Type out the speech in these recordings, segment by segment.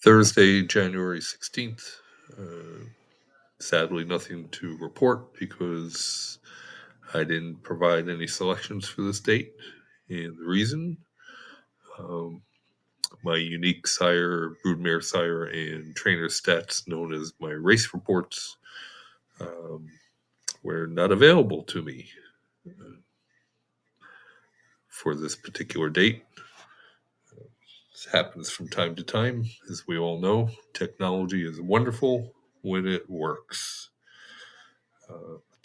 Thursday, January 16th. Sadly, nothing to report because I didn't provide any selections for this date. And the reason, um, my unique sire, broodmare sire, and trainer stats, known as my race reports, um, were not available to me for this particular date. This happens from time to time. As we all know, technology is wonderful when it works.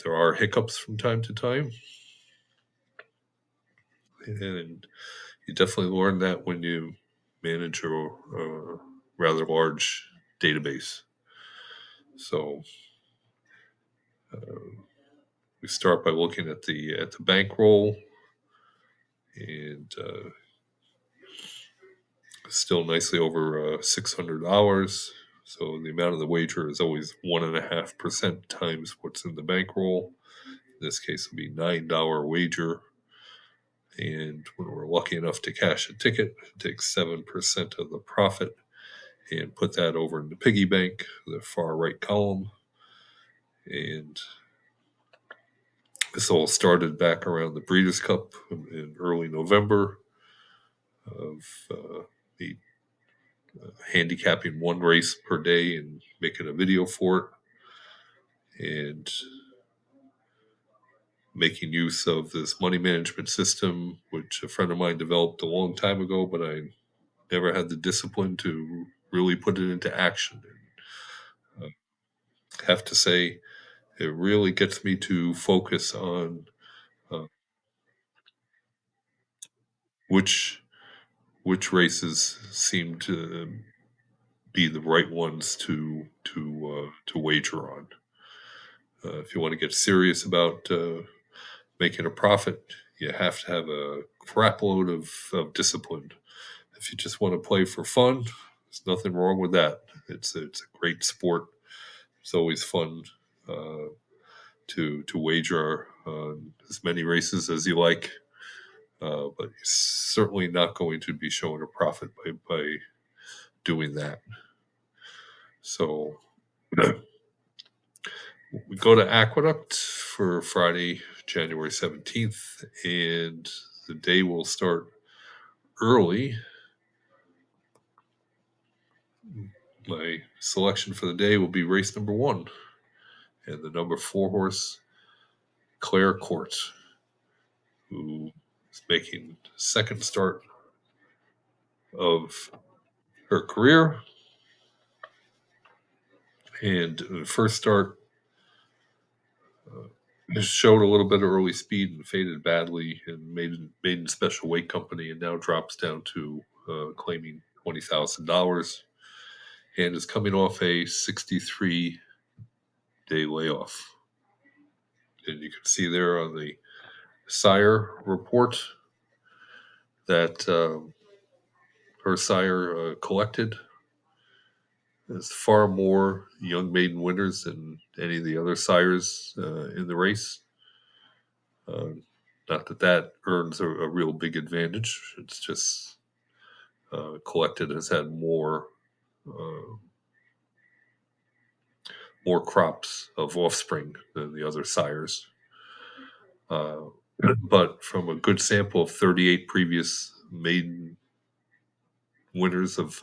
There are hiccups from time to time, and you definitely learn that when you manage a rather large database. So uh, we start by looking at the bankroll, and still nicely over $600. So the amount of the wager is always 1.5% times what's in the bankroll. In this case, it'll be $9 wager. And when we're lucky enough to cash a ticket, take 7% of the profit and put that over in the piggy bank, the far right column. And this all started back around the Breeders' Cup in early November of the handicapping one race per day and making a video for it, and making use of this money management system, which a friend of mine developed a long time ago, but I never had the discipline to really put it into action. And have to say, it really gets me to focus on uh, which races seem to be the right ones to wager on. If you want to get serious about making a profit, you have to have a crap load of discipline. If you just want to play for fun, there's nothing wrong with that. It's a great sport. It's always fun uh, to wager on as many races as you like, but you're certainly not going to be showing a profit by doing that. So we go to Aqueduct for Friday, January 17th, and the day will start early. My selection for the day will be race number 1 and the number 4 horse, Claire Court, who is making second start of her career. And the first start showed a little bit of early speed and faded badly, and made in special weight company, and now drops down to claiming $20,000, and is coming off a 63-day layoff. And you can see there on the sire report that her sire collected is far more young maiden winners than any of the other sires in the race. Uh, Not that that earns a real big advantage. It's just collected has had uh, more crops of offspring than the other sires. Uh, but from a good sample of 38 previous maiden winners of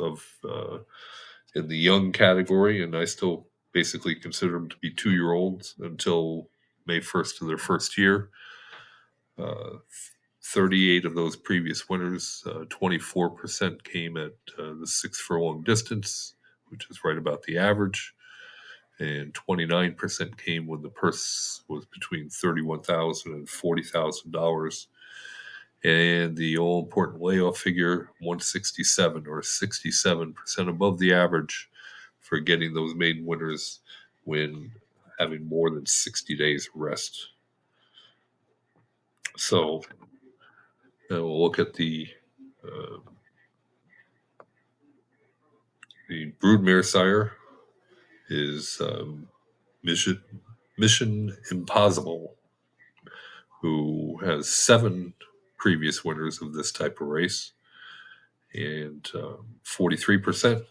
in the young category, and I still basically consider them to be 2-year-olds until May 1st of their first year. Uh, 38 of those previous winners, 24% came at the 6 furlong distance, which is right about the average, and 29% came when the purse was between $31,000 and $40,000. And the all important layoff figure, 167, or 67% above the average for getting those maiden winners when having more than 60 days rest. So we'll look at uh, the broodmare sire is Mission Impossible, who has 7 previous winners of this type of race, and 43%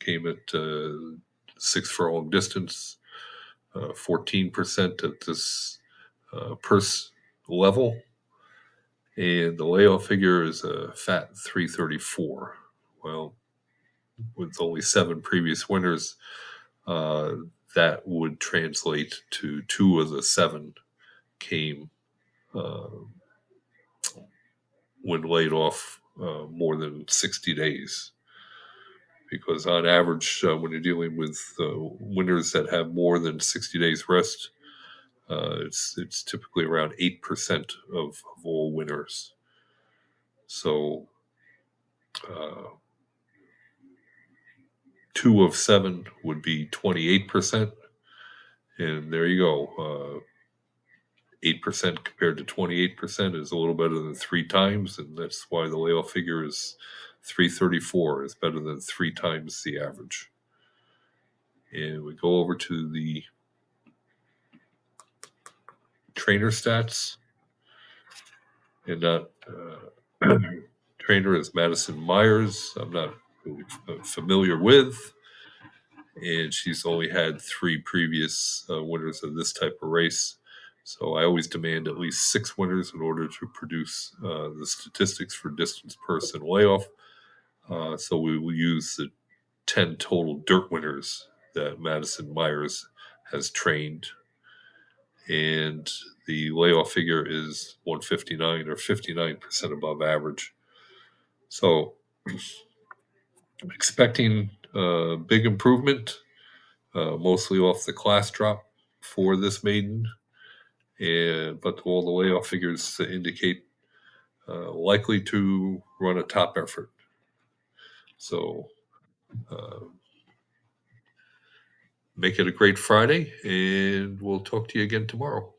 came at 6 furlong distance, 14% at this purse level, and the layoff figure is a fat 334. Well, with only 7 previous winners, uh, that would translate to 2 of the 7 came uh, when laid off more than 60 days. Because on average, when you're dealing with winners that have more than 60 days rest, it's typically around 8% of all winners. So 2 of 7 would be 28%. And there you go. 8% compared to 28% is a little better than 3 times. And that's why the layoff figure is 334. It's better than 3 times the average. And we go over to the trainer stats. And that trainer is Madison Myers. I'm not really familiar with. And she's only had 3 previous winners of this type of race. So I always demand at least 6 winners in order to produce the statistics for distance, purse, and layoff. So we will use the 10 total dirt winners that Madison Myers has trained. And the layoff figure is 159 or 59% above average. So expecting big improvement, mostly off the class drop for this maiden. But all the layoff figures indicate likely to run a top effort. So make it a great Friday, and we'll talk to you again tomorrow.